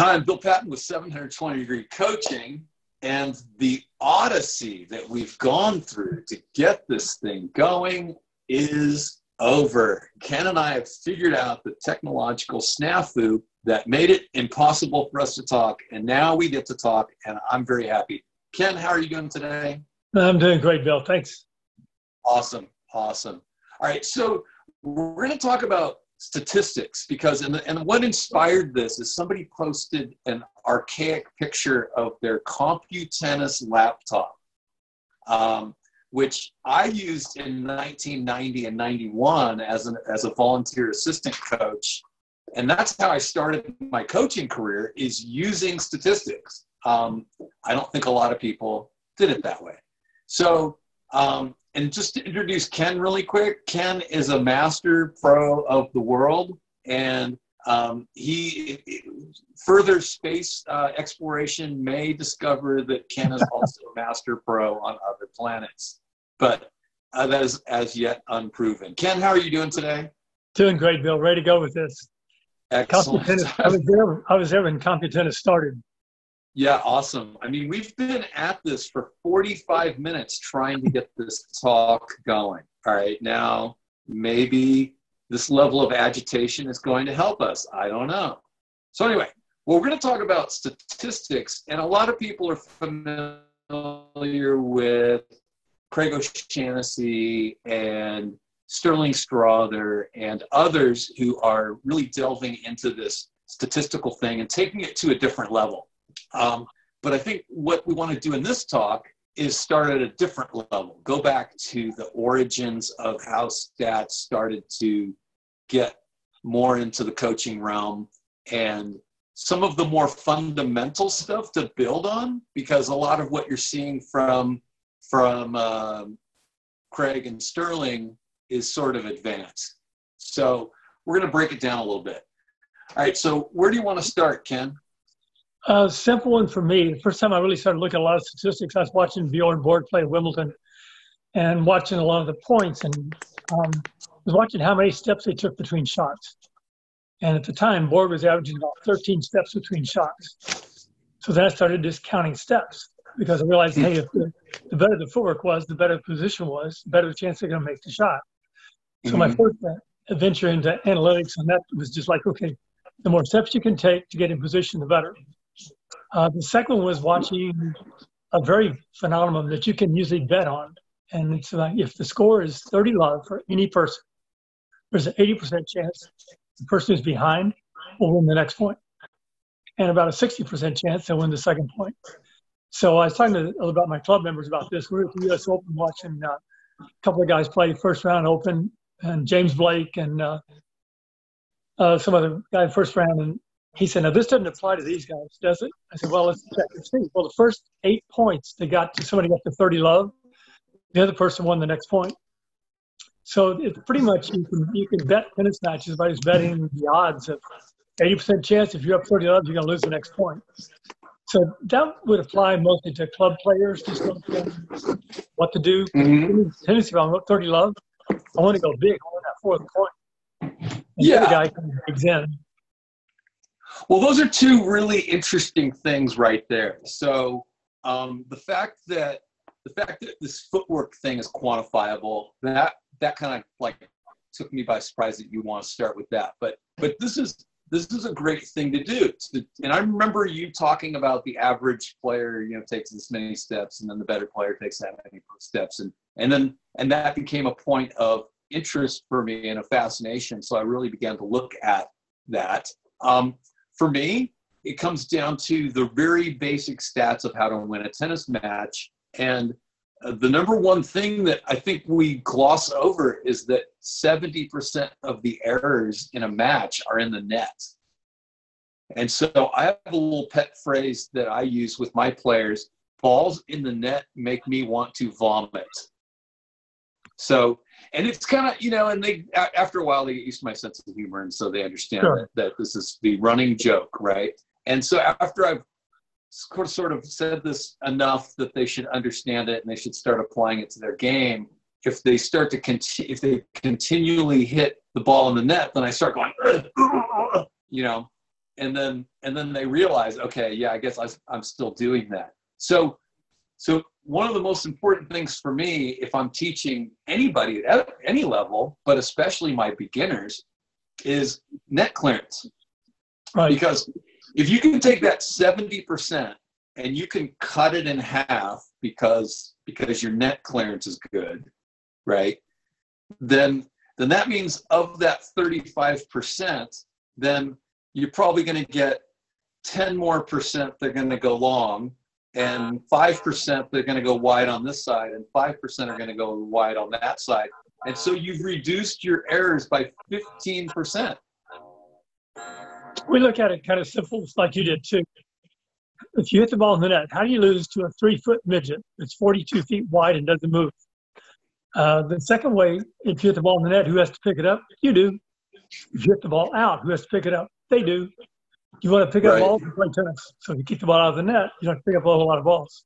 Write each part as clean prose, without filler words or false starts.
Hi, I'm Bill Patton with 720 Degree Coaching, and the odyssey that we've gone through to get this thing going is over. Ken and I have figured out the technological snafu that made it impossible for us to talk, and now we get to talk, and I'm very happy. Ken, how are you doing today? I'm doing great, Bill. Thanks. Awesome. All right, so we're going to talk about statistics because, and what inspired this is somebody posted an archaic picture of their Computennis laptop, which I used in 1990 and 91 as a volunteer assistant coach. And that's how I started my coaching career, is using statistics. I don't think a lot of people did it that way. So, and just to introduce Ken really quick, Ken is a master pro of the world, and he further space exploration may discover that Ken is also a master pro on other planets, but that is as yet unproven. Ken, how are you doing today? Doing great, Bill. Ready to go with this. Excellent. I was there when Computennis started. Yeah, awesome. I mean, we've been at this for 45 minutes trying to get this talk going. All right, now maybe this level of agitation is going to help us. I don't know. So anyway, well, we're going to talk about statistics, and a lot of people are familiar with Craig O'Shaughnessy and Styrling Strother and others who are really delving into this statistical thing and taking it to a different level. But I think what we want to do in this talk is start at a different level, go back to the origins of how stats started to get more into the coaching realm and some of the more fundamental stuff to build on, because a lot of what you're seeing from Craig and Styrling is sort of advanced. So we're going to break it down a little bit. All right, so where do you want to start, Ken? Simple one for me. The first time I really started looking at a lot of statistics, I was watching Bjorn Borg play Wimbledon and watching a lot of the points, and was watching how many steps they took between shots. And at the time, Borg was averaging about 13 steps between shots. So then I started just counting steps because I realized, hey, if the better the footwork was, the better the position was, the better the chance they're going to make the shot. So my first adventure into analytics on that was just like, okay, the more steps you can take to get in position, the better. The second one was watching a very phenomenon that you can usually bet on. And it's like if the score is 30 love for any person, there's an 80% chance the person who's behind will win the next point. And about a 60% chance they'll win the second point. So I was talking about my club members about this. We were at the U.S. Open watching a couple of guys play first round open, and James Blake and some other guy first round, and he said, now this doesn't apply to these guys, does it? I said, well, let's check and see. Well, the first 8 points, somebody got to 30 love. The other person won the next point. So it's pretty much, you can bet tennis matches by just betting the odds of 80% chance if you're up 30 love, you're going to lose the next point. So that would apply mostly to club players, just what to do. Tennis, if I'm up 30 love, I want to go big. I want that fourth point. And the other guy kind of digs in. Well, those are two really interesting things right there. So the fact that this footwork thing is quantifiable, that kind of like took me by surprise that you want to start with that. But this is a great thing to do. And I remember you talking about the average player, takes this many steps, and then the better player takes that many steps, and that became a point of interest for me and a fascination. So I really began to look at that. For me, it comes down to the very basic stats of how to win a tennis match. And the number one thing that I think we gloss over is that 70% of the errors in a match are in the net. And so I have a little pet phrase that I use with my players: balls in the net make me want to vomit. So, and it's kind of, and they, after a while, they get used to my sense of humor, and so they understand that this is the running joke, right? And so after I've sort of said this enough that they should understand it and they should start applying it to their game, if they start to if they continually hit the ball in the net, then I start going, then they realize, okay, yeah, I guess I'm still doing that. So one of the most important things for me, if I'm teaching anybody at any level, but especially my beginners, is net clearance. Right. Because if you can take that 70% and you can cut it in half because your net clearance is good, right? Then that means of that 35%, then you're probably going to get 10% more they're going to go long, and 5% they're going to go wide on this side, and 5% are going to go wide on that side. And so you've reduced your errors by 15%. We look at it kind of simple, like you did too. If you hit the ball in the net, how do you lose to a 3-foot midget that's 42 feet wide and doesn't move? The second way, if you hit the ball in the net, who has to pick it up? You do. If you hit the ball out, who has to pick it up? They do. You want to pick up balls and play tennis. So if you keep the ball out of the net, you don't have to pick up a whole lot of balls.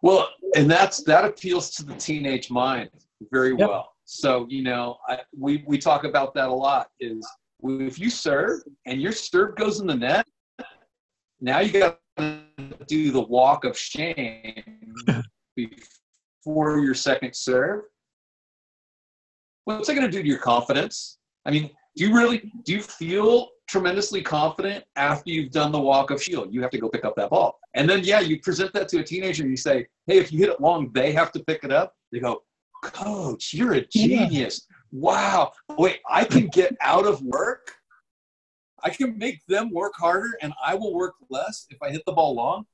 Well, and that appeals to the teenage mind very well. So, you know, we talk about that a lot, is if you serve and your serve goes in the net, now you got to do the walk of shame before your second serve. What's that going to do to your confidence? I mean, do you feel tremendously confident after you've done the walk of shield? You have to go pick up that ball. And then, you present that to a teenager and you say, hey, if you hit it long, they have to pick it up. They go, Coach, you're a genius. Wow. Wait, I can get out of work? I can make them work harder and I will work less if I hit the ball long?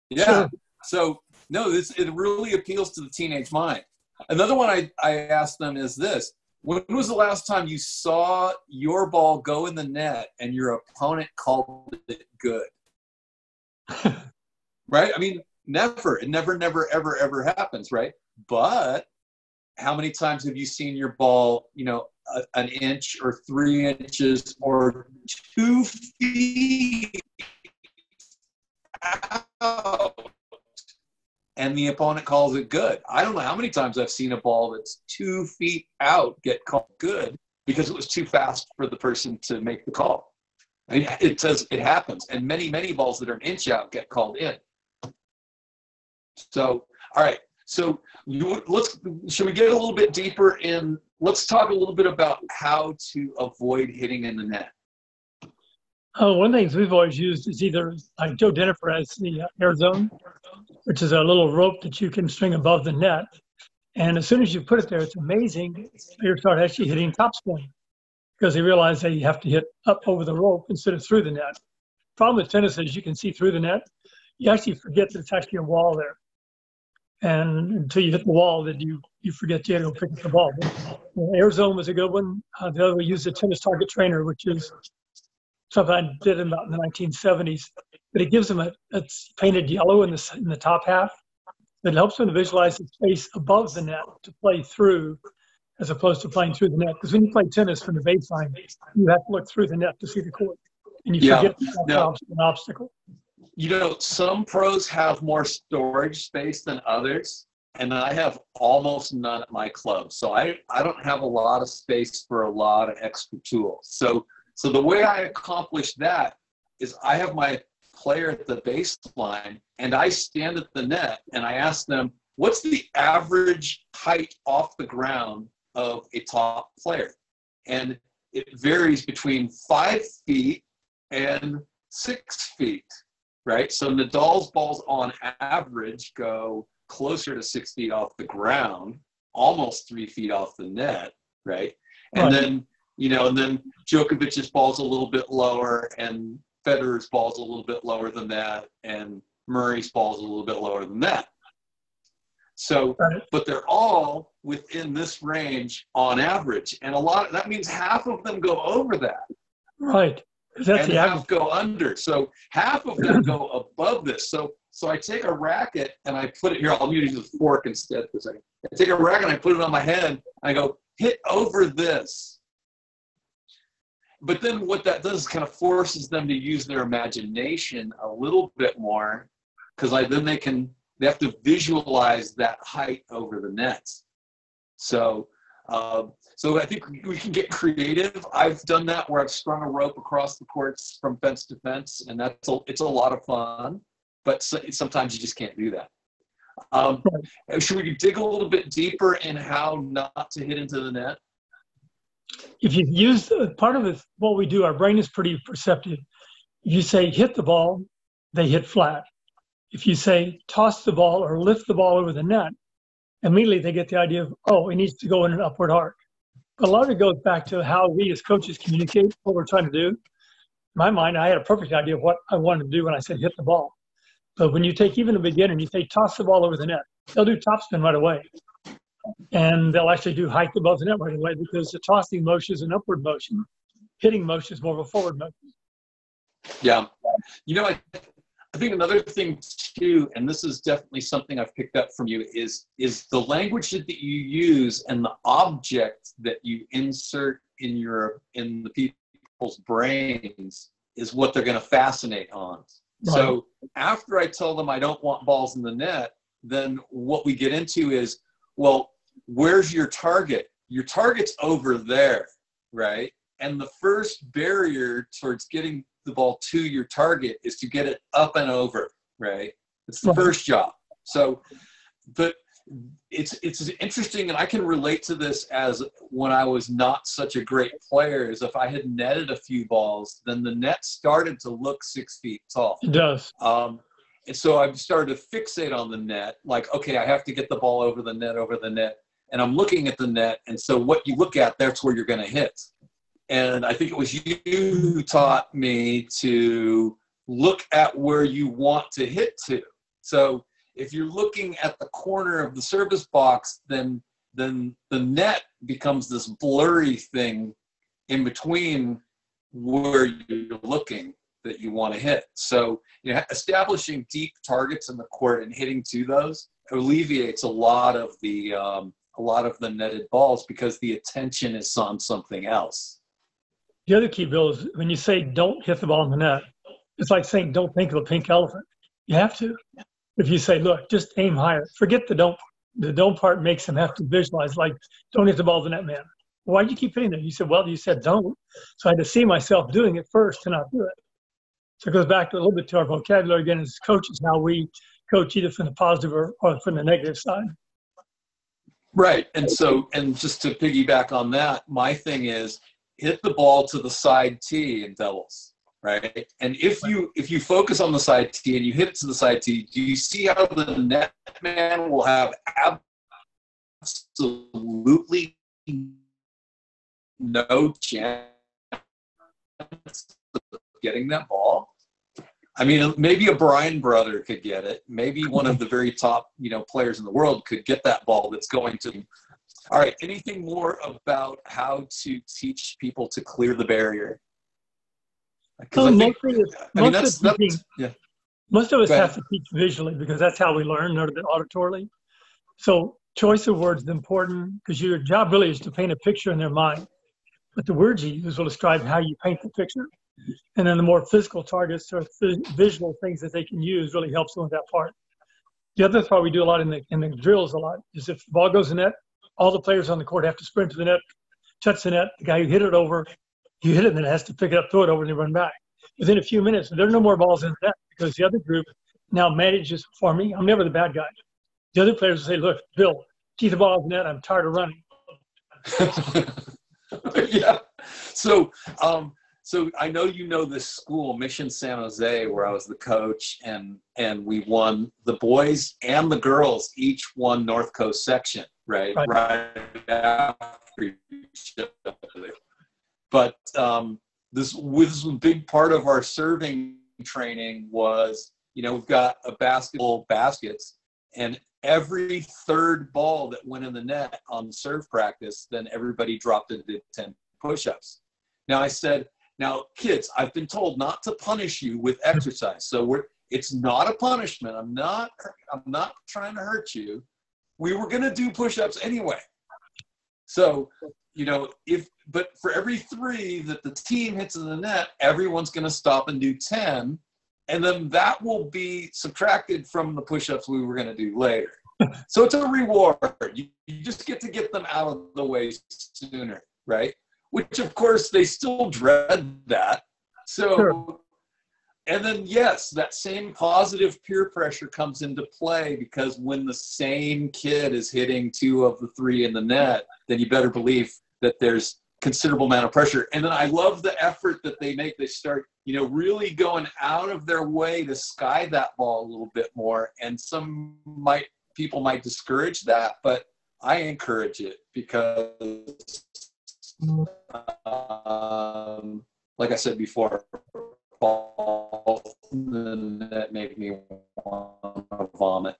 Yeah. Sure. So, no, it really appeals to the teenage mind. Another one I asked them is this. When was the last time you saw your ball go in the net and your opponent called it good? Right? I mean, never. It never, ever, ever happens, right? But how many times have you seen your ball, you know, an inch or 3 inches or 2 feet out, and the opponent calls it good? I don't know how many times I've seen a ball that's 2 feet out get called good because it was too fast for the person to make the call. I mean, it happens, and many balls that are an inch out get called in. So, all right. So should we get a little bit deeper in? Let's talk a little bit about how to avoid hitting in the net. One of the things we've always used is either, like Joe Denifer has the air zone, which is a little rope that you can string above the net. And as soon as you put it there, it's amazing. Players start actually hitting topspin because they realize they have to hit up over the rope instead of through the net. Problem with tennis is you can see through the net. You actually forget that it's actually a wall there. And until you hit the wall, then you forget you had to go pick up the ball. But air zone was a good one. The other we used the tennis target trainer, which is something I did about in the 1970s. But it gives them it's painted yellow in the top half. It helps them to visualize the space above the net to play through, as opposed to playing through the net. Because when you play tennis from the baseline, you have to look through the net to see the court, and you forget that's an obstacle. You know, some pros have more storage space than others, and I have almost none at my club. So I don't have a lot of space for a lot of extra tools. So the way I accomplish that is I have my player at the baseline, and I stand at the net, and I ask them, what's the average height off the ground of a top player? And it varies between 5 feet and 6 feet. Right? So Nadal's balls on average go closer to 6 feet off the ground, almost 3 feet off the net, right? And then, you know, and then Djokovic's ball's a little bit lower, and Federer's ball's a little bit lower than that, and Murray's ball's a little bit lower than that. So, but they're all within this range on average. And that means half of them go over that. Right. And half go under. So half of them go above this. So I take a racket and I put it here. I'll use the fork instead for a second. I take a racket and I put it on my head. And I go, hit over this. But then what that does is kind of forces them to use their imagination a little bit more, because then they have to visualize that height over the net. So So I think we can get creative. I've done that where I've strung a rope across the courts from fence to fence, and it's a lot of fun. But sometimes you just can't do that. Should we dig a little bit deeper in how not to hit into the net? If you use part of it, what we do, our brain is pretty perceptive. If you say hit the ball, they hit flat. If you say toss the ball or lift the ball over the net, immediately they get the idea of, oh, it needs to go in an upward arc. But a lot of it goes back to how we as coaches communicate what we're trying to do. In my mind, I had a perfect idea of what I wanted to do when I said hit the ball. But when you take even a beginner and you say toss the ball over the net, they'll do topspin right away. And they'll actually do height above the net right away because the tossing motion is an upward motion. Hitting motion is more of a forward motion. Yeah. You know, I think another thing too, and this is definitely something I've picked up from you, is the language that you use and the object that you insert in the people's brains is what they're going to fascinate on. Right. So after I tell them I don't want balls in the net, then what we get into is, well, where's your target? Your target's over there, right? And the first barrier towards getting the ball to your target is to get it up and over, right? It's the first job. So, but it's interesting, and I can relate to this as when I was not such a great player, is if I had netted a few balls, then the net started to look 6 feet tall. It does. And so I've started to fixate on the net, like, okay, I have to get the ball over the net, and I'm looking at the net, and so what you look at, that's where you're going to hit. And I think it was you who taught me to look at where you want to hit to. So if you're looking at the corner of the service box, then the net becomes this blurry thing in between where you're looking that you want to hit. So, you know, establishing deep targets in the court and hitting to those alleviates a lot of the netted balls because the attention is on something else. The other key, Bill, is when you say don't hit the ball in the net, it's like saying don't think of a pink elephant. You have to. If you say, look, just aim higher, forget the don't. The don't part makes them have to visualize, like, don't hit the ball in the net, man. Why do you keep hitting it? You said, well, you said don't. So I had to see myself doing it first to not do it. So it goes back to a little bit to our vocabulary again as coaches, how we coach either from the positive or from the negative side. Right. And so, and just to piggyback on that, my thing is, hit the ball to the side tee in doubles, right? And if you focus on the side tee and you hit it to the side tee, do you see how the net man will have absolutely no chance of getting that ball? I mean, maybe a Bryan brother could get it. Maybe one of the very top, players in the world could get that ball that's going to. All right. Anything more about how to teach people to clear the barrier? Most of us have to teach visually because that's how we learn, rather than auditorily. So choice of words is important because your job really is to paint a picture in their mind. But the words you use will describe how you paint the picture. And then the more physical targets or visual things that they can use really helps them with that part. The other part we do a lot in the drills is if the ball goes in net, all the players on the court have to sprint to the net, touch the net. The guy who hit it over, you hit it, and then has to pick it up, throw it over, and then run back. Within a few minutes, there are no more balls in the net because the other group now manages for me. I'm never the bad guy. The other players will say, look, Bill, keep the ball in the net. I'm tired of running. Yeah. So I know this school, Mission San Jose, where I was the coach, and we won, the boys and the girls each won North Coast section, right after each other. But this was a big part of our serving training was, we've got a basketball baskets, and every third ball that went in the net on serve practice, then everybody dropped and did 10 push-ups. Now I said, now, kids, I've been told not to punish you with exercise. So it's not a punishment. I'm not trying to hurt you. We were going to do push-ups anyway. So, but for every 3 that the team hits in the net, everyone's going to stop and do 10. And then that will be subtracted from the push-ups we were going to do later. So it's a reward. You just get to get them out of the way sooner, right? Which, of course, they still dread that. So, Sure. and then, yes, that same positive peer pressure comes into play, because when the same kid is hitting 2 of the 3 in the net, then you better believe that there's considerable amount of pressure. And then I love the effort that they make. They start, really going out of their way to sky that ball a little bit more. And people might discourage that, but I encourage it, because like I said before, ball that make me want to vomit.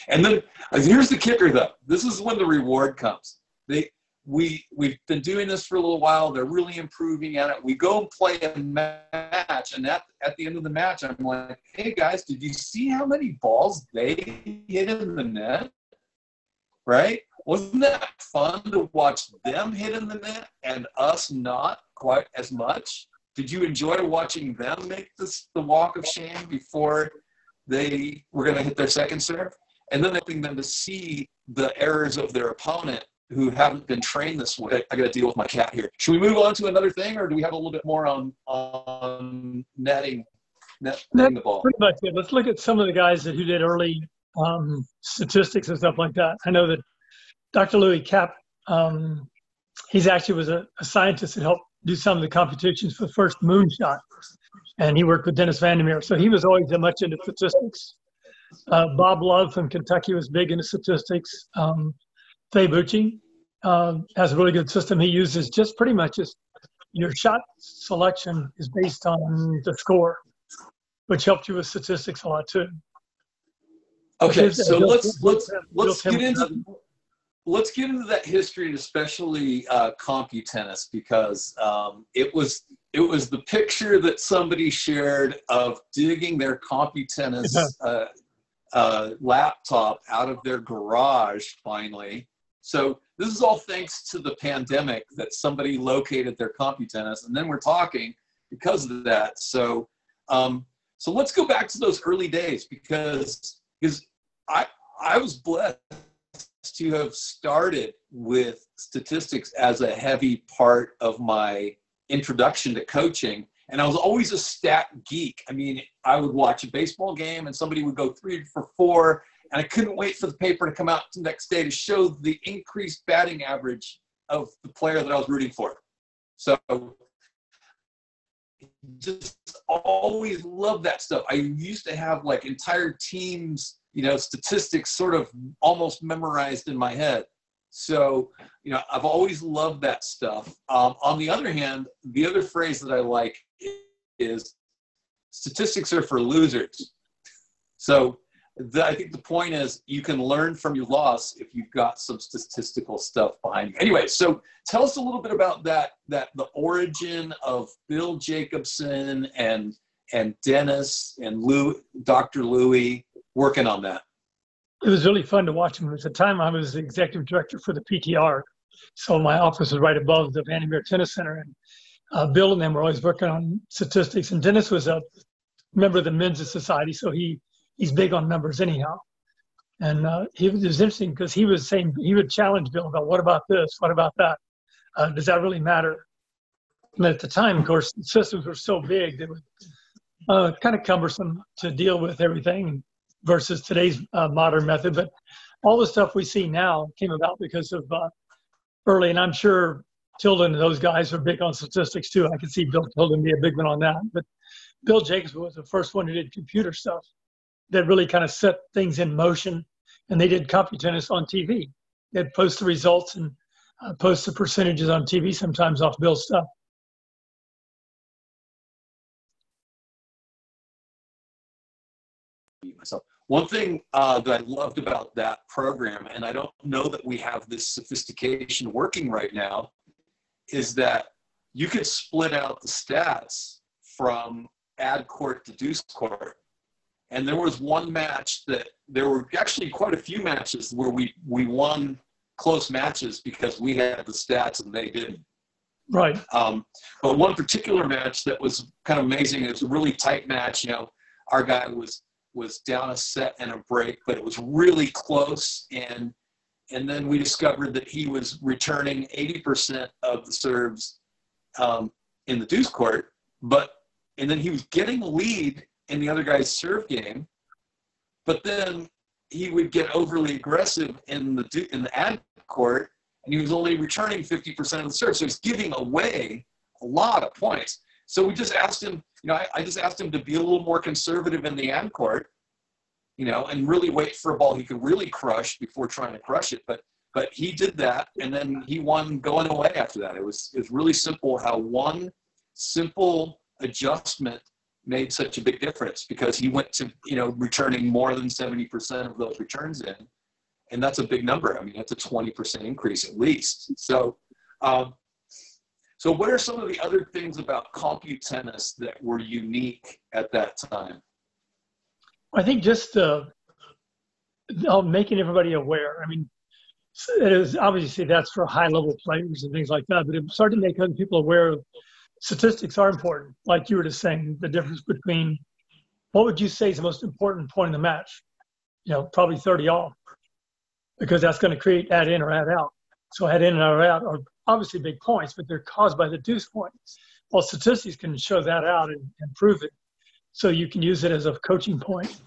And then here's the kicker, though. This is when the reward comes. We've been doing this for a little while. They're really improving at it. We go and play a match, and at the end of the match, I'm like, hey, guys, did you see how many balls they hit in the net? Right? Wasn't that fun to watch them hit in the net and us not quite as much? Did you enjoy watching them make the walk of shame before they were going to hit their second serve? And then helping them to see the errors of their opponent who haven't been trained this way. I got to deal with my cat here. Should we move on to another thing, or do we have a little bit more on netting the ball? Pretty much it. Let's look at some of the guys who did early statistics and stuff like that. I know that Dr. Louie Cap, he's actually was a scientist that helped do some of the competitions for the first moonshot, and he worked with Dennis Vandermeer. So he was always much into statistics. Bob Love from Kentucky was big into statistics. Fay Bucci has a really good system he uses. Just pretty much your shot selection is based on the score, which helped you with statistics a lot too. Okay, so let's get into that history, and especially Computennis, because it was the picture that somebody shared of digging their Computennis laptop out of their garage finally. So this is all thanks to the pandemic that somebody located their Computennis, and then we're talking because of that. So so let's go back to those early days, because I was blessed to have started with statistics as a heavy part of my introduction to coaching. And I was always a stat geek. I mean, I would watch a baseball game and somebody would go 3 for 4, and I couldn't wait for the paper to come out the next day to show the increased batting average of the player that I was rooting for. So just always loved that stuff. I used to have like entire teams, statistics sort of almost memorized in my head. So, I've always loved that stuff. On the other hand, the other phrase that I like is statistics are for losers. So I think the point is you can learn from your loss if you've got some statistical stuff behind you. Anyway, so tell us a little bit about the origin of Bill Jacobsen and Dennis and Dr. Louie working on that. It was really fun to watch him. At the time, I was the executive director for the PTR, so my office was right above the Vandermeer Tennis Center. And Bill and them were always working on statistics. And Dennis was a member of the Men's Society, so he's big on numbers anyhow. And it was interesting because he was saying, he would challenge Bill about, what about this? What about that? Does that really matter? And at the time, of course, the systems were so big, they were kind of cumbersome to deal with everything versus today's modern method. But all the stuff we see now came about because of early, and I'm sure Tilden and those guys are big on statistics too. I can see Bill Tilden be a big one on that. But Bill Jacobsen was the first one who did computer stuff that really kind of set things in motion. And they did Computennis on TV. They'd post the results and post the percentages on TV sometimes off Bill's stuff. Myself. One thing that I loved about that program, and I don't know that we have this sophistication working right now, is that you could split out the stats from ad court to deuce court. And there was one match that there were actually quite a few matches where we won close matches because we had the stats and they didn't. Right. But one particular match that was kind of amazing, it was a really tight match. Our guy was was down a set and a break, but it was really close. And then we discovered that he was returning 80% of the serves in the deuce court, and then he was getting a lead in the other guy's serve game, but then he would get overly aggressive in the ad court, and he was only returning 50% of the serve. So he's giving away a lot of points. So we just asked him, I just asked him to be a little more conservative in the ad court, and really wait for a ball he could really crush before trying to crush it. But he did that, and then he won going away after that. It was really simple how one simple adjustment made such a big difference, because he went to, returning more than 70% of those returns in. And that's a big number. I mean, that's a 20% increase at least. So what are some of the other things about Computennis that were unique at that time? I think just making everybody aware. I mean, it is obviously that's for high-level players and things like that, but it started to make other people aware of statistics are important. Like you were just saying, the difference between what would you say is the most important point in the match? Probably 30 all, because that's going to create add in or add out. So add in and add out are obviously big points, but they're caused by the deuce point. Well, statistics can show that out and prove it. So you can use it as a coaching point.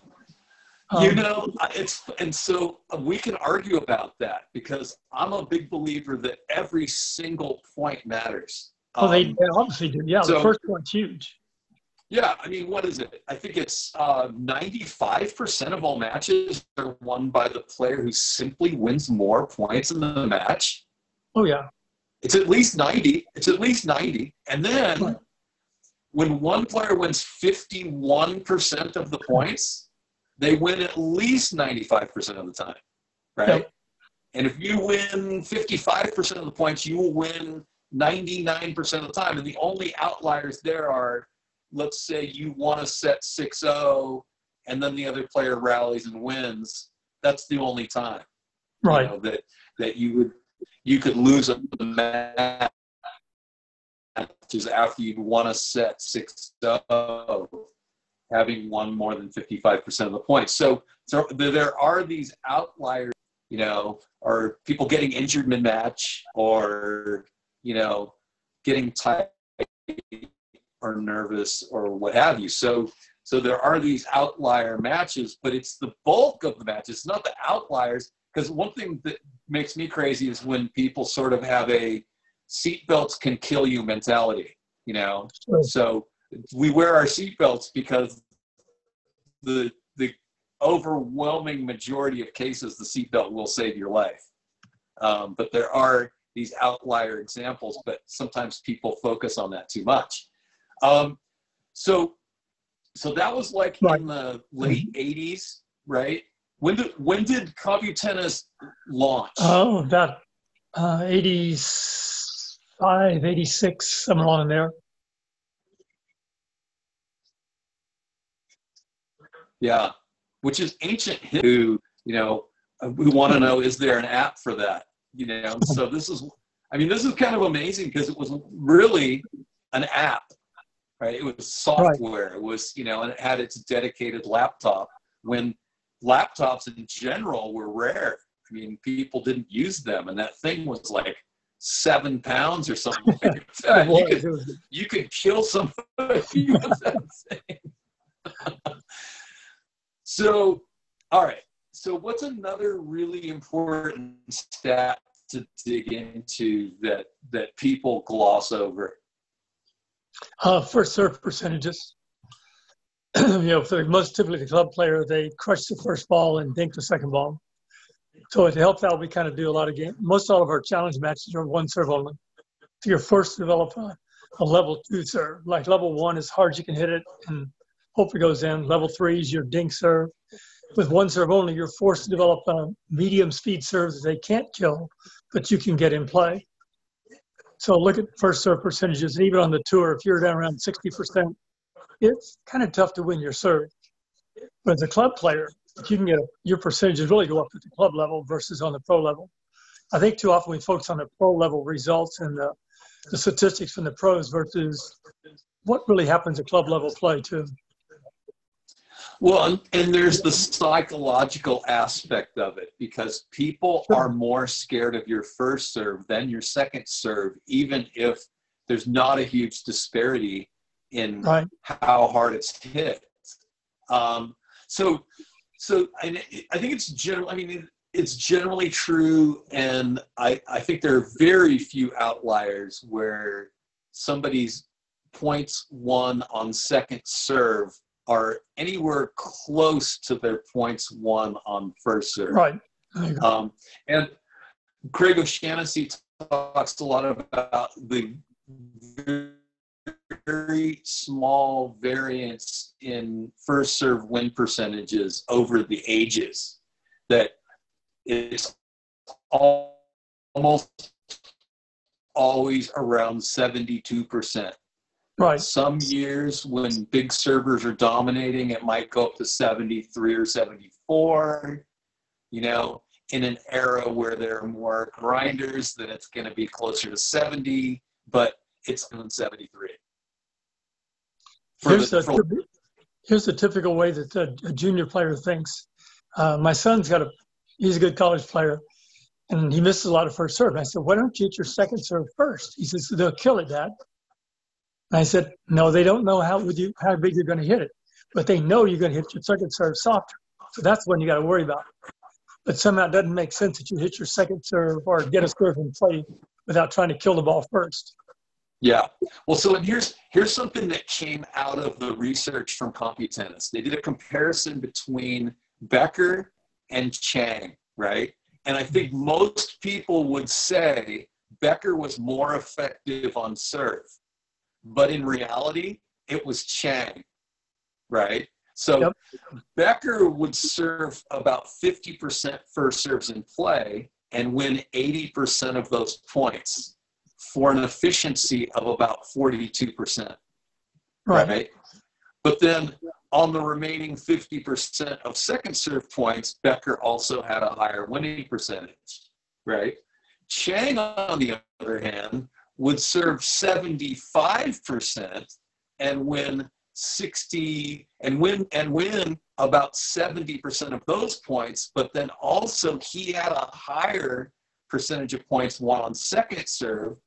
And so we can argue about that, because I'm a big believer that every single point matters. They obviously do. Yeah, so, the first point's huge. Yeah, I mean, what is it? I think it's 95% of all matches are won by the player who simply wins more points in the match. Oh, yeah. It's at least 90. And then when one player wins 51% of the points, they win at least 95% of the time, right? Yep. And if you win 55% of the points, you will win 99% of the time. And the only outliers there are, let's say you want to set 6-0 and then the other player rallies and wins. That's the only time, right? That you could lose a match is after you'd want to set 6-0, having won more than 55% of the points. So there are these outliers, or people getting injured mid-match, or getting tight or nervous or what have you. So there are these outlier matches, but it's the bulk of the matches. It's not the outliers, because one thing that makes me crazy is when people sort of have a seatbelts can kill you mentality, Sure. So we wear our seatbelts because the overwhelming majority of cases, the seatbelt will save your life. But there are these outlier examples, but sometimes people focus on that too much. So that was like in the late 80s, right? When did Computennis launch? Oh, about 85, 86, somewhere along there. Yeah, which is ancient history. We want to know, is there an app for that? So this is kind of amazing, because it was really an app, right? It was software. Right. It was, and it had its dedicated laptop, when laptops in general were rare. I mean, people didn't use them, and that thing was like 7 pounds or something like that. You could kill somebody with that thing. So, all right. So what's another really important stat to dig into that people gloss over? First serve percentages. For most typically the club player, they crush the first ball and dink the second ball. So to help that, we kind of do a lot of games. Most all of our challenge matches are one serve only. So you're forced to develop a level 2 serve. Like level 1 is hard, you can hit it and hope it goes in. Level 3 is your dink serve. With one serve only, you're forced to develop medium speed serves that they can't kill, but you can get in play. So look at first serve percentages. And even on the tour, if you're down around 60%, it's kind of tough to win your serve. But as a club player, if you can get your percentages really go up at the club level versus on the pro level. I think too often we focus on the pro level results and the statistics from the pros versus what really happens at club level play too. Well, and there's the psychological aspect of it, because people are more scared of your first serve than your second serve, even if there's not a huge disparity in how hard it's hit. So I think it's it's generally true, and I think there are very few outliers where somebody's points won on second serve are anywhere close to their points won on first serve. Right. And Craig O'Shaughnessy talks a lot about the very small variance in first serve win percentages over the ages, that it's almost always around 72%. Right. Some years when big servers are dominating, it might go up to 73 or 74. You know, in an era where there are more grinders, then it's going to be closer to 70, but it's in 73. Here's the typical way that a junior player thinks. My son's he's a good college player, and he misses a lot of first serve. And I said, why don't you hit your second serve first? He says, they'll kill it, Dad. And I said, no, they don't know how big you're going to hit it, but they know you're going to hit your second serve softer. So that's when you got to worry about. But somehow it doesn't make sense that you hit your second serve or get a serve and play without trying to kill the ball first. Yeah. Well, so and here's something that came out of the research from Computennis. They did a comparison between Becker and Chang, right? And I think most people would say Becker was more effective on serve. But in reality, it was Chang, right? So Becker would serve about 50% first serves in play and win 80% of those points for an efficiency of about 42%, right? But then on the remaining 50% of second serve points, Becker also had a higher winning percentage, right? Chang, on the other hand, would serve 75% and win 60 and win about 70% of those points, but then also he had a higher percentage of points won on second serve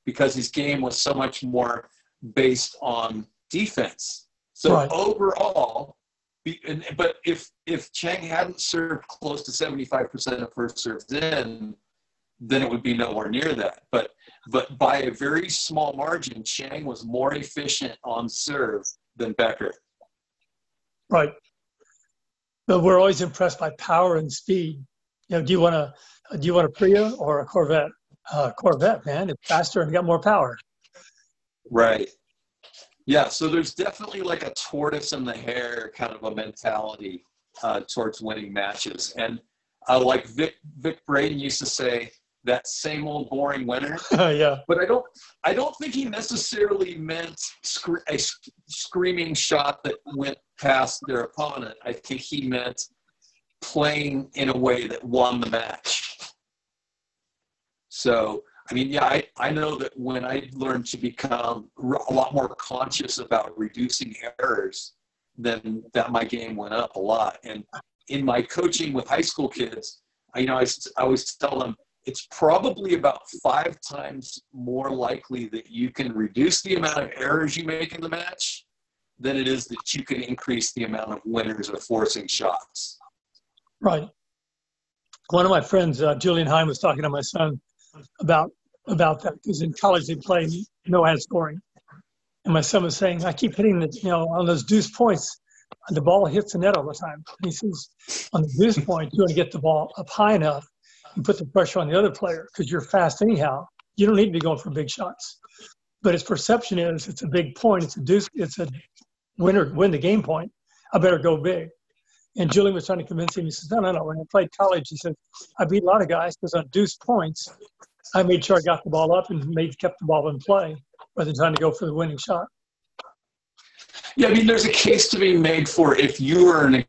because his game was so much more based on defense. So overall, but if Chang hadn't served close to 75% of first serves in, then it would be nowhere near that. But by a very small margin, Chang was more efficient on serve than Becker. Right. But we're always impressed by power and speed. You know, do you want a Prius or a Corvette? Corvette, man, it's faster and got more power. Right. Yeah. So there's definitely like a tortoise and the hare kind of a mentality towards winning matches. And like Vic Braden used to say, that same old boring winner. Yeah. But I don't think he necessarily meant a screaming shot that went past their opponent. I think he meant playing in a way that won the match. So, I mean, yeah, I know that when I learned to become a lot more conscious about reducing errors, then that my game went up a lot. And in my coaching with high school kids, I always tell them, it's probably about 5 times more likely that you can reduce the amount of errors you make in the match than it is that you can increase the amount of winners or forcing shots. Right. One of my friends, Julian Heim, was talking to my son about that, because in college they play no ad scoring. And my son was saying, I keep hitting on those deuce points, the ball hits the net all the time. And he says, on the deuce point, you want to get the ball up high enough and put the pressure on the other player because you're fast anyhow. You don't need to be going for big shots. But his perception is it's a big point. It's a deuce. It's a win the game point. I better go big. And Julian was trying to convince him. He says, no. When I played college, he said, I beat a lot of guys because on deuce points, I made sure I got the ball up and kept the ball in play rather than trying to go for the winning shot. Yeah, I mean, there's a case to be made for if you are an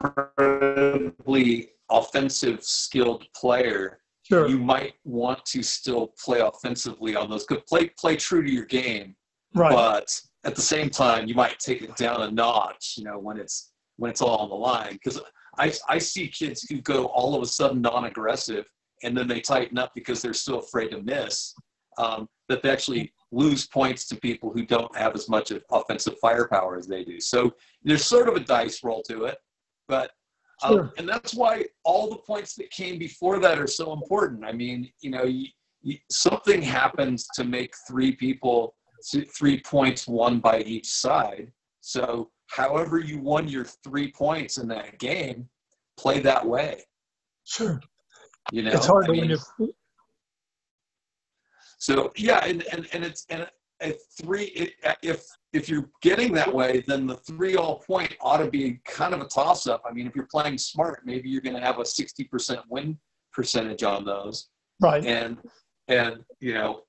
incredibly offensive skilled player, sure, you might want to still play offensively on those. Play true to your game, right? But at the same time, you might take it down a notch. When it's when it's all on the line. Because I see kids who go all of a sudden non-aggressive, and then they tighten up because they're so afraid to miss, that they actually lose points to people who don't have as much of offensive firepower as they do. So there's sort of a dice roll to it. But Sure. and that's why all the points that came before that are so important. I mean, something happens to make 3 points won by each side. So however you won your 3 points in that game, play that way. Sure. It's hard to win your. So yeah, and it's if you're getting that way, then the 3-all point ought to be kind of a toss-up. I mean, if you're playing smart, maybe you're going to have a 60% win percentage on those, right? And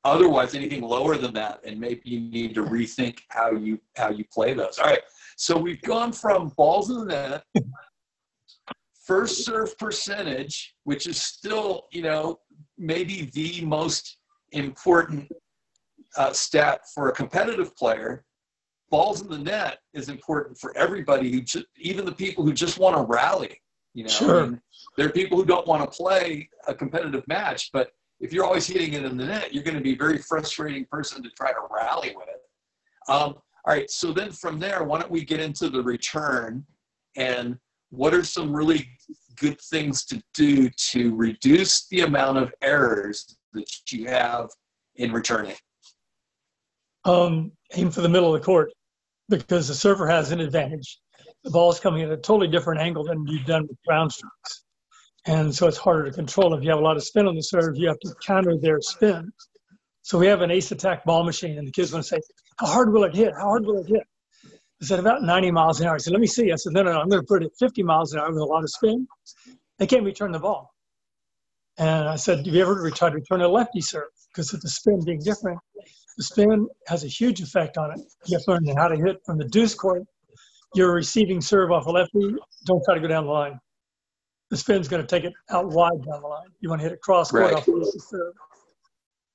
otherwise anything lower than that, and maybe you need to rethink how you play those. All right, so we've gone from balls in the net, first serve percentage, which is still maybe the most important stat for a competitive player. Balls in the net is important for everybody, even the people who just want to rally. Sure. I mean, there are people who don't want to play a competitive match, but if you're always hitting it in the net, you're going to be a very frustrating person to try to rally with it. All right, so then from there, why don't we get into the return, and what are some really good things to do to reduce the amount of errors that you have in returning? Aim for the middle of the court, because the server has an advantage. The ball is coming at a totally different angle than you've done with ground strokes. And so it's harder to control. If you have a lot of spin on the serve, you have to counter their spin. So we have an ace attack ball machine, and the kids want to say, how hard will it hit? How hard will it hit? I said, about 90 miles an hour. I said, let me see. I said, no, I'm going to put it at 50 miles an hour with a lot of spin. They can't return the ball. And I said, have you ever tried to return a lefty serve? Because of the spin being different, the spin has a huge effect on it. You have to learn how to hit from the deuce court. You're receiving serve off a lefty, don't try to go down the line. The spin's going to take it out wide down the line. You want to hit it cross court off the serve.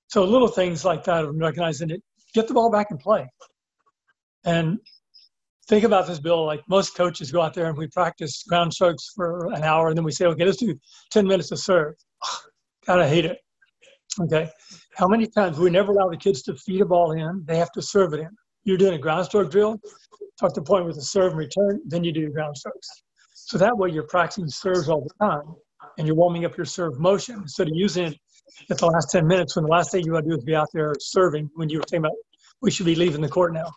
So little things like that of recognizing it, get the ball back and play. And think about this, Bill, like most coaches go out there and we practice ground strokes for an hour, and then we say, okay, let's do 10 minutes of serve. God, I hate it. Okay. How many times we never allow the kids to feed a ball in, they have to serve it in. You're doing a ground stroke drill, talk to the point with the serve and return, then you do your ground strokes. So that way you're practicing serves all the time, and you're warming up your serve motion instead of using it at the last 10 minutes when the last thing you want to do is be out there serving when you were thinking about we should be leaving the court now.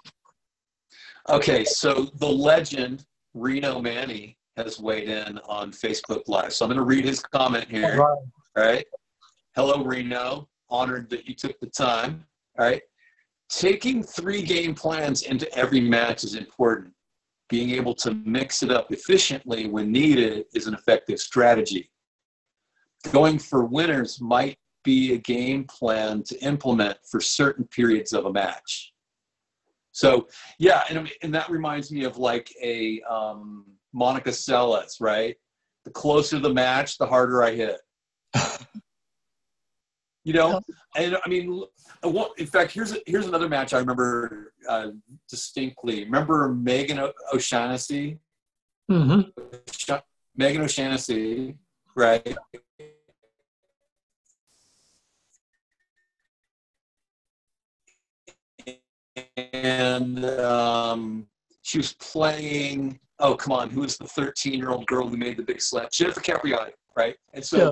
Okay, so the legend Reno Manny has weighed in on Facebook Live. So I'm going to read his comment here. All right. Hello, Reno. Honored that you took the time. All right. Taking 3 game plans into every match is important. Being able to mix it up efficiently when needed is an effective strategy. Going for winners might be a game plan to implement for certain periods of a match. So, yeah, and that reminds me of like a Monica Seles, right? The closer the match, the harder I hit. And I mean, in fact, here's another match I remember distinctly. Remember Megan O'Shaughnessy? Mm-hmm. Megan O'Shaughnessy, right? And she was playing, oh, come on, who was the 13-year-old girl who made the big slap? Jennifer Capriati, right? And so... Yeah.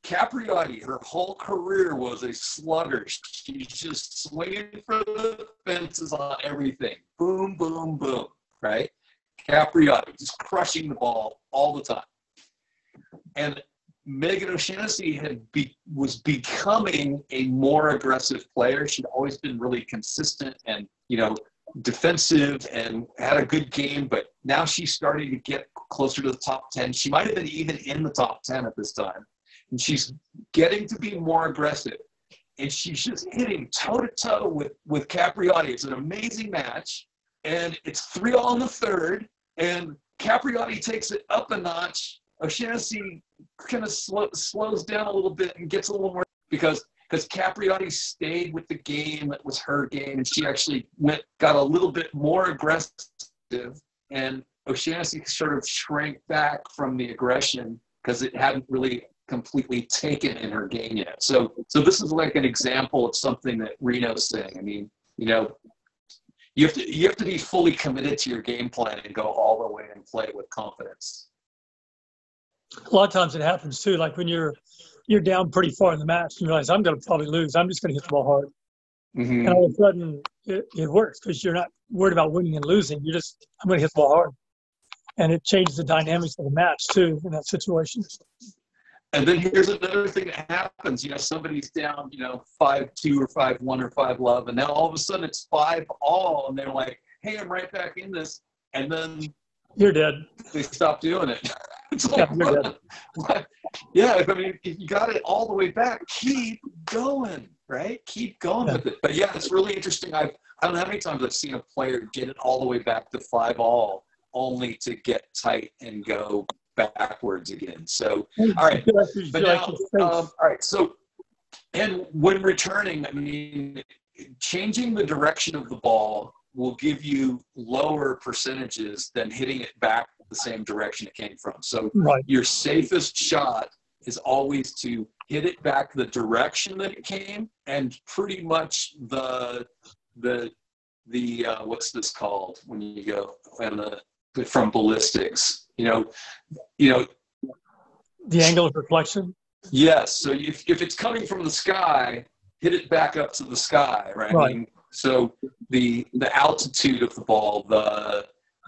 Capriati, her whole career was a slugger. She's just swinging for the fences on everything. Boom, boom, boom, right? Capriati, just crushing the ball all the time. And Megan O'Shaughnessy was becoming a more aggressive player. She'd always been really consistent and, defensive and had a good game, but now she's starting to get closer to the top 10. She might have been even in the top 10 at this time. And she's getting to be more aggressive. And she's just hitting toe-to-toe with Capriati. It's an amazing match. And it's 3-all in the third. And Capriati takes it up a notch. O'Shaughnessy kind of slows down a little bit and gets a little more because Capriati stayed with the game. It was her game. And she actually got a little bit more aggressive. And O'Shaughnessy sort of shrank back from the aggression because it hadn't really completely taken in her game yet. So this is like an example of something that Reno's saying. I mean, you know, you have to be fully committed to your game plan and go all the way and play with confidence. A lot of times it happens too, like when you're down pretty far in the match and you realize I'm going to probably lose. I'm just going to hit the ball hard. Mm-hmm. And all of a sudden it works because you're not worried about winning and losing. I'm going to hit the ball hard. And it changes the dynamics of the match too in that situation. And then here's another thing that happens. You know, somebody's down, 5-2 or 5-1 or 5-love, and now all of a sudden it's 5-all, and they're like, "Hey, I'm right back in this," and then you're dead. They stop doing it. It's like, you're dead. Yeah, I mean, if you got it all the way back, keep going, right? Keep going with it. But yeah, it's really interesting. I don't know how many times I've seen a player get it all the way back to 5-all, only to get tight and go backwards again. So, all right. But now, all right. So, and when returning, I mean, changing the direction of the ball will give you lower percentages than hitting it back the same direction it came from. So, your safest shot is always to hit it back the direction that it came, and pretty much the what's this called when you go and from ballistics, the angle of reflection. Yes. So if it's coming from the sky, hit it back up to the sky, right? I mean, so the altitude of the ball,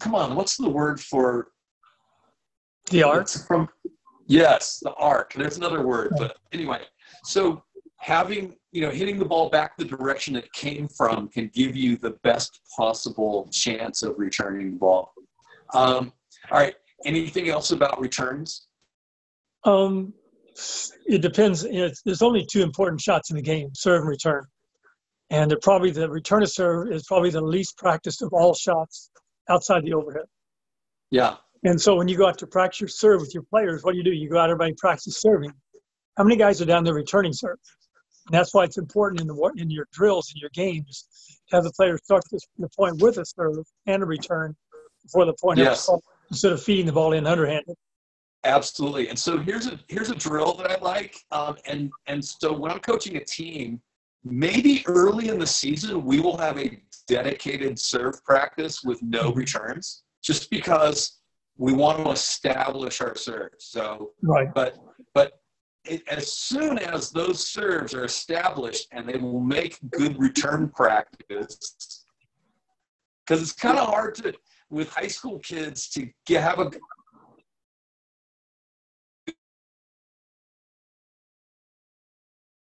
what's the word for the arc? Yes, the arc. There's another word, but anyway. So having, hitting the ball back the direction it came from can give you the best possible chance of returning the ball. All right. Anything else about returns? It depends. There's only two important shots in the game: serve and return. And the return of serve is probably the least practiced of all shots outside the overhead. Yeah. And so when you go out to practice your serve with your players, what do? You go out, everybody practice serving. How many guys are down there returning serve? And that's why it's important in your drills, in your games, to have the players start the point with a serve and a return before the point instead of feeding the ball in underhanded. Absolutely. And so here's a drill that I like. And so when I'm coaching a team, maybe early in the season, we will have a dedicated serve practice with no returns, just because we want to establish our serves. So, but as soon as those serves are established and they will make good return practice, because it's kind of hard to, with high school kids, to have a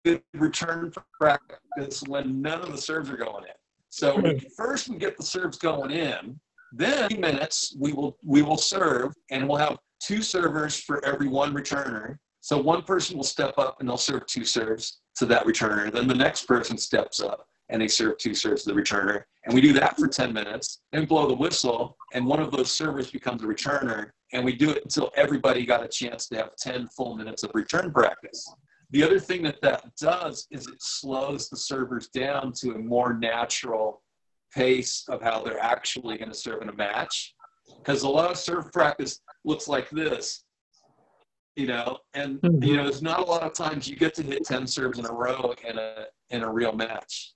good return practice when none of the serves are going in. So first we get the serves going in, then 3 minutes we will serve, and we'll have 2 servers for every 1 returner. So one person will step up and they'll serve 2 serves to that returner. Then the next person steps up and they serve 2 serves to the returner. And we do that for 10 minutes, then blow the whistle, and one of those servers becomes a returner. And we do it until everybody got a chance to have 10 full minutes of return practice. The other thing that does is it slows the servers down to a more natural pace of how they're actually going to serve in a match. Because a lot of serve practice looks like this, and there's not a lot of times you get to hit 10 serves in a row in a real match.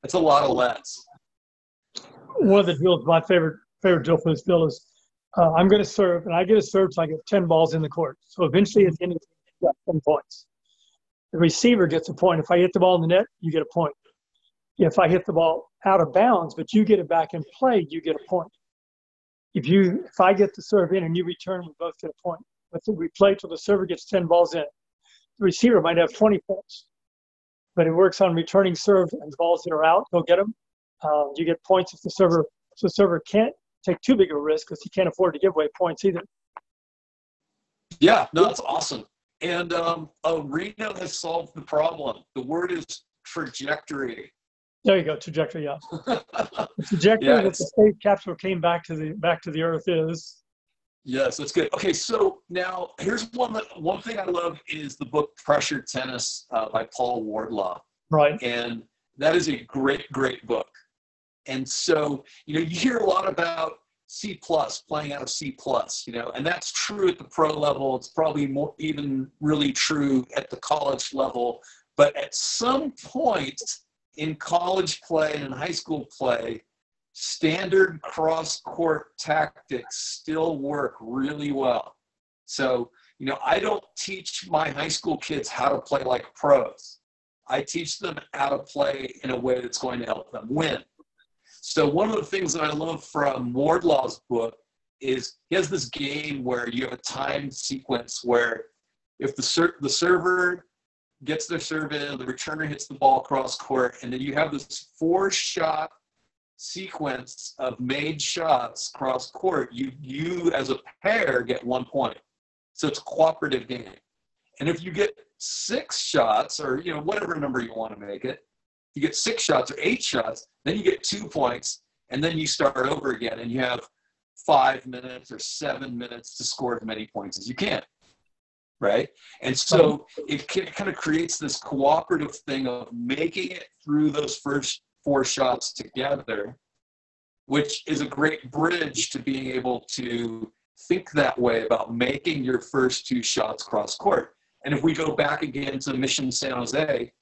That's a lot of lets. One of the drills, my favorite drill for this drill is I'm going to serve, and I get a serve so I get 10 balls in the court. So eventually at the end of the game, you got 10 points. The receiver gets a point. If I hit the ball in the net, you get a point. If I hit the ball out of bounds, but you get it back in play, you get a point. If I get the serve in and you return, we both get a point. But we play till the server gets 10 balls in. The receiver might have 20 points, but it works on returning serve and balls that are out. Go get them. You get points if the server can't take too big of a risk because he can't afford to give away points either. Yeah, no, that's awesome. And Reno has solved the problem. The word is trajectory. There you go, trajectory. Yeah, the trajectory that the space capsule came back to the Earth is. Yes, that's good. Okay, so now here's one thing I love is the book Pressure Tennis by Paul Wardlaw. Right. And that is a great book. And so you hear a lot about C plus, playing out of C plus, you know, and that's true at the pro level. It's probably more even really true at the college level. But at some point in college play and in high school play, standard cross-court tactics still work really well. So, you know, I don't teach my high school kids how to play like pros. I teach them how to play in a way that's going to help them win. So one of the things that I love from Wardlaw's book is he has this game where you have a time sequence where if the server gets their serve in, the returner hits the ball cross court, and then you have this 4-shot sequence of made shots cross court. You as a pair get 1 point. So it's a cooperative game. And if you get 6 shots, or you know, whatever number you want to make it, you get 6 shots or 8 shots, then you get 2 points, and then you start over again, and you have 5 minutes or 7 minutes to score as many points as you can, right? And so it kind of creates this cooperative thing of making it through those first 4 shots together, which is a great bridge to being able to think that way about making your first 2 shots cross court. And if we go back again to Mission San Jose,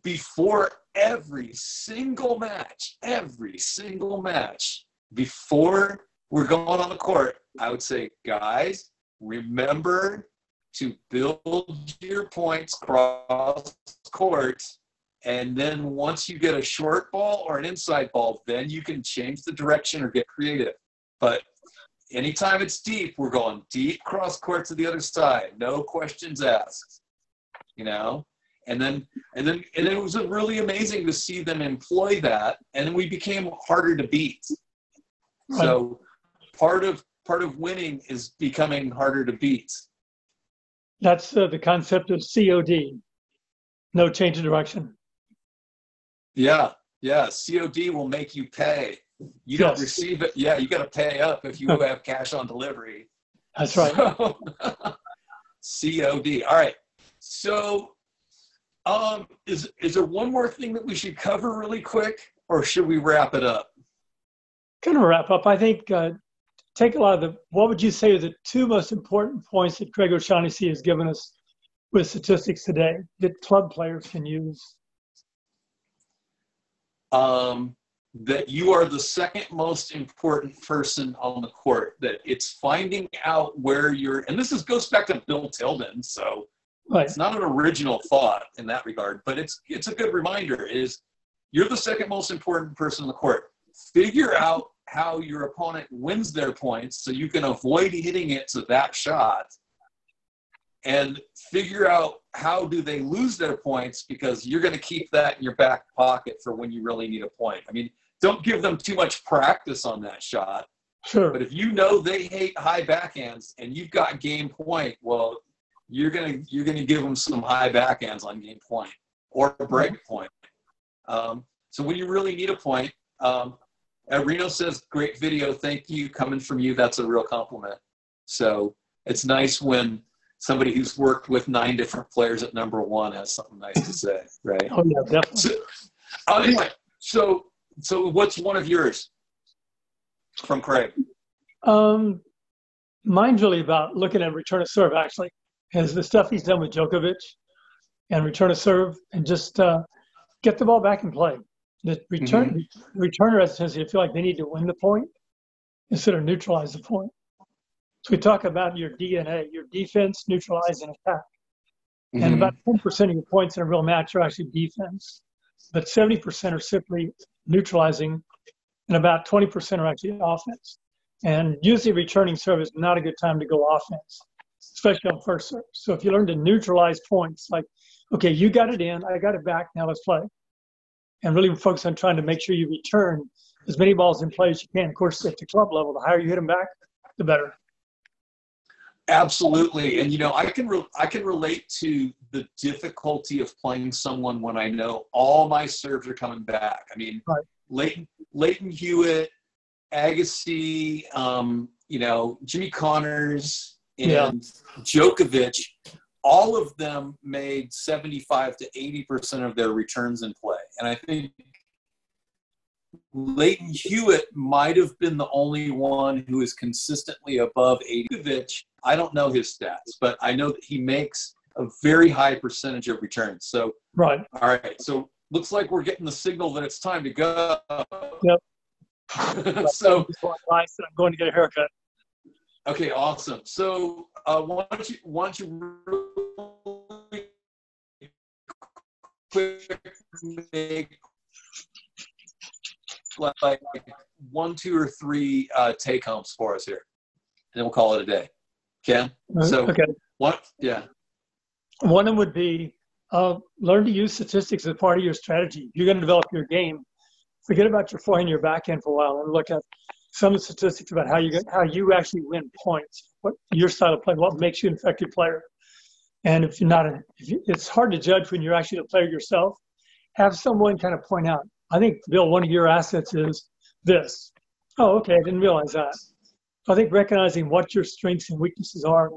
before every single match, before we're going on the court, I would say, guys, remember to build your points cross court. And then once you get a short ball or an inside ball, then you can change the direction or get creative. But anytime it's deep, we're going deep cross court to the other side. No questions asked, you know? And then it was really amazing to see them employ that. And then we became harder to beat. Right. So part of winning is becoming harder to beat. That's the concept of COD. No change of direction. Yeah. COD will make you pay. You don't receive it. Yeah, you got to pay up if you have cash on delivery. That's right. So, COD. All right. So, is there one more thing that we should cover really quick, or should we wrap it up? Kind of wrap up. I think take a lot of what would you say are the 2 most important points that Greg O'Shaughnessy has given us with statistics today that club players can use? That you are the second most important person on the court, that it's finding out where you're, and this goes back to Bill Tilden, so right. It's not an original thought in that regard, but it's a good reminder, is you're the second most important person on the court. Figure out how your opponent wins their points so you can avoid hitting it to that shot, and figure out how do they lose their points, because you're going to keep that in your back pocket for when you really need a point. I mean, don't give them too much practice on that shot. Sure. But if you know they hate high backhands and you've got game point, well, you're gonna give them some high backhands on game point or break point. So when you really need a point, Reno says, great video, thank you, coming from you. That's a real compliment. So it's nice when somebody who's worked with 9 different players at number 1 has something nice to say, right? Oh yeah, definitely. Anyway, so what's one of yours from Craig? Mine's really about looking at return of serve, actually. Has the stuff he's done with Djokovic and return of serve, and just get the ball back and play. The returner has a tendency to feel like they need to win the point instead of neutralize the point. So we talk about your DNA, your defense, neutralize, and attack. Mm-hmm. And about 10% of your points in a real match are actually defense. But 70% are simply neutralizing, and about 20% are actually offense. And usually returning serve is not a good time to go offense, especially on first serve. So if you learn to neutralize points, like, okay, you got it in, I got it back, now let's play. And really focus on trying to make sure you return as many balls in play as you can. Of course, at the club level, the higher you hit them back, the better. Absolutely. And, you know, I can relate to the difficulty of playing someone when I know all my serves are coming back. I mean, right. Lleyton, Hewitt, Agassi, you know, Jimmy Connors, and Djokovic, all of them made 75 to 80% of their returns in play. And I think Lleyton Hewitt might have been the only one who is consistently above 80. I don't know his stats, but I know that he makes a very high percentage of returns. So, Right. All right. So looks like we're getting the signal that it's time to go. Yep. So I'm going to get a haircut. Okay, awesome. So why don't you really quick make like 1, 2, or 3 take homes for us here, and then we'll call it a day. Ken? So okay. What? Yeah. One of them would be learn to use statistics as part of your strategy. If you're going to develop your game, forget about your forehand, your backhand for a while, and look at some of the statistics about how you actually win points, what your style of play, what makes you an effective player. And if you're not, it's hard to judge when you're actually a player yourself. Have someone kind of point out, I think, Bill, one of your assets is this. Oh, okay, I didn't realize that. So I think recognizing what your strengths and weaknesses are,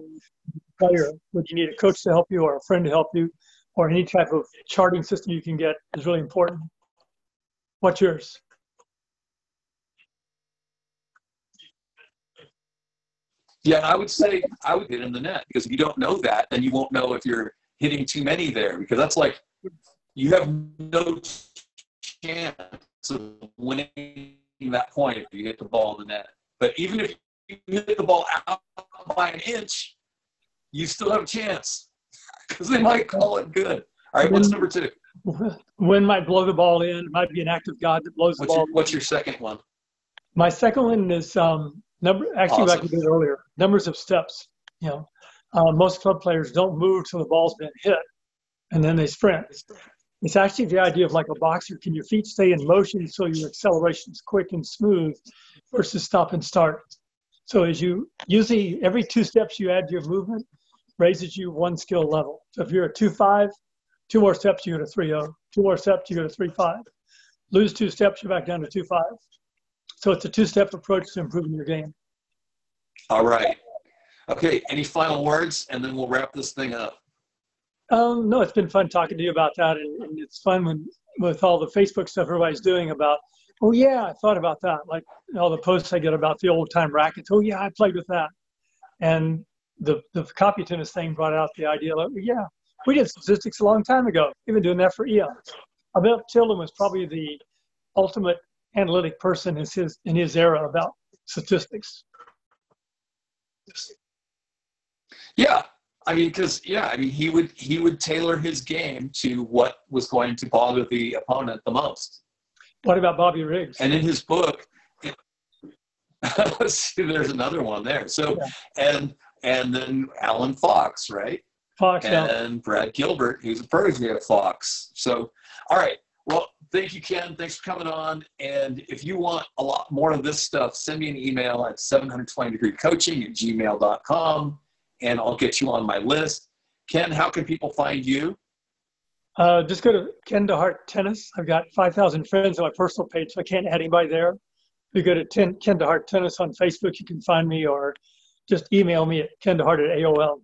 player, would you need a coach to help you or a friend to help you or any type of charting system you can get is really important. What's yours? Yeah, I would say I would hit in the net, because if you don't know that, then you won't know if you're hitting too many there, because that's like you have no chance of winning that point if you hit the ball in the net. But even if you hit the ball out by an inch, you still have a chance, because they might call it good. All right, what's number 2? Wind might blow the ball in. It might be an act of God that blows the ball. What's your second one? My second one is actually, awesome. Like I did earlier, numbers of steps. Most club players don't move till the ball's been hit, and then they sprint. It's actually the idea of like a boxer. Can your feet stay in motion so your acceleration is quick and smooth versus stop and start? So as you usually every 2 steps you add to your movement raises you 1 skill level. So if you're a 2-5, 2 more steps you go to 3-0. 2 more steps you go to 3-5. Lose 2 steps, you're back down to 2-5. So it's a 2-step approach to improving your game. All right. Okay. Any final words, and then we'll wrap this thing up. No, it's been fun talking to you about that, and it's fun with all the Facebook stuff everybody's doing about. Oh yeah, I thought about that. Like all the posts I get about the old time rackets. Oh yeah, I played with that. And the Computennis thing brought out the idea like, yeah, we did statistics a long time ago. We've been doing that for eons. I bet Tilden was probably the ultimate analytic person in his era about statistics. Yeah. I mean, he would tailor his game to what was going to bother the opponent the most. What about Bobby Riggs? And in his book, see, there's another one there. So, yeah. and then Alan Fox, right? Fox, and Brad Gilbert, who's a protege of Fox. So, all right. Well, thank you, Ken. Thanks for coming on. And if you want a lot more of this stuff, send me an email at 720degreecoaching@gmail.com, and I'll get you on my list. Ken, how can people find you? Just go to Ken DeHart Tennis. I've got 5,000 friends on my personal page, so I can't add anybody there. If you go to Ken DeHart Tennis on Facebook, you can find me, or just email me at kendehart@AOL.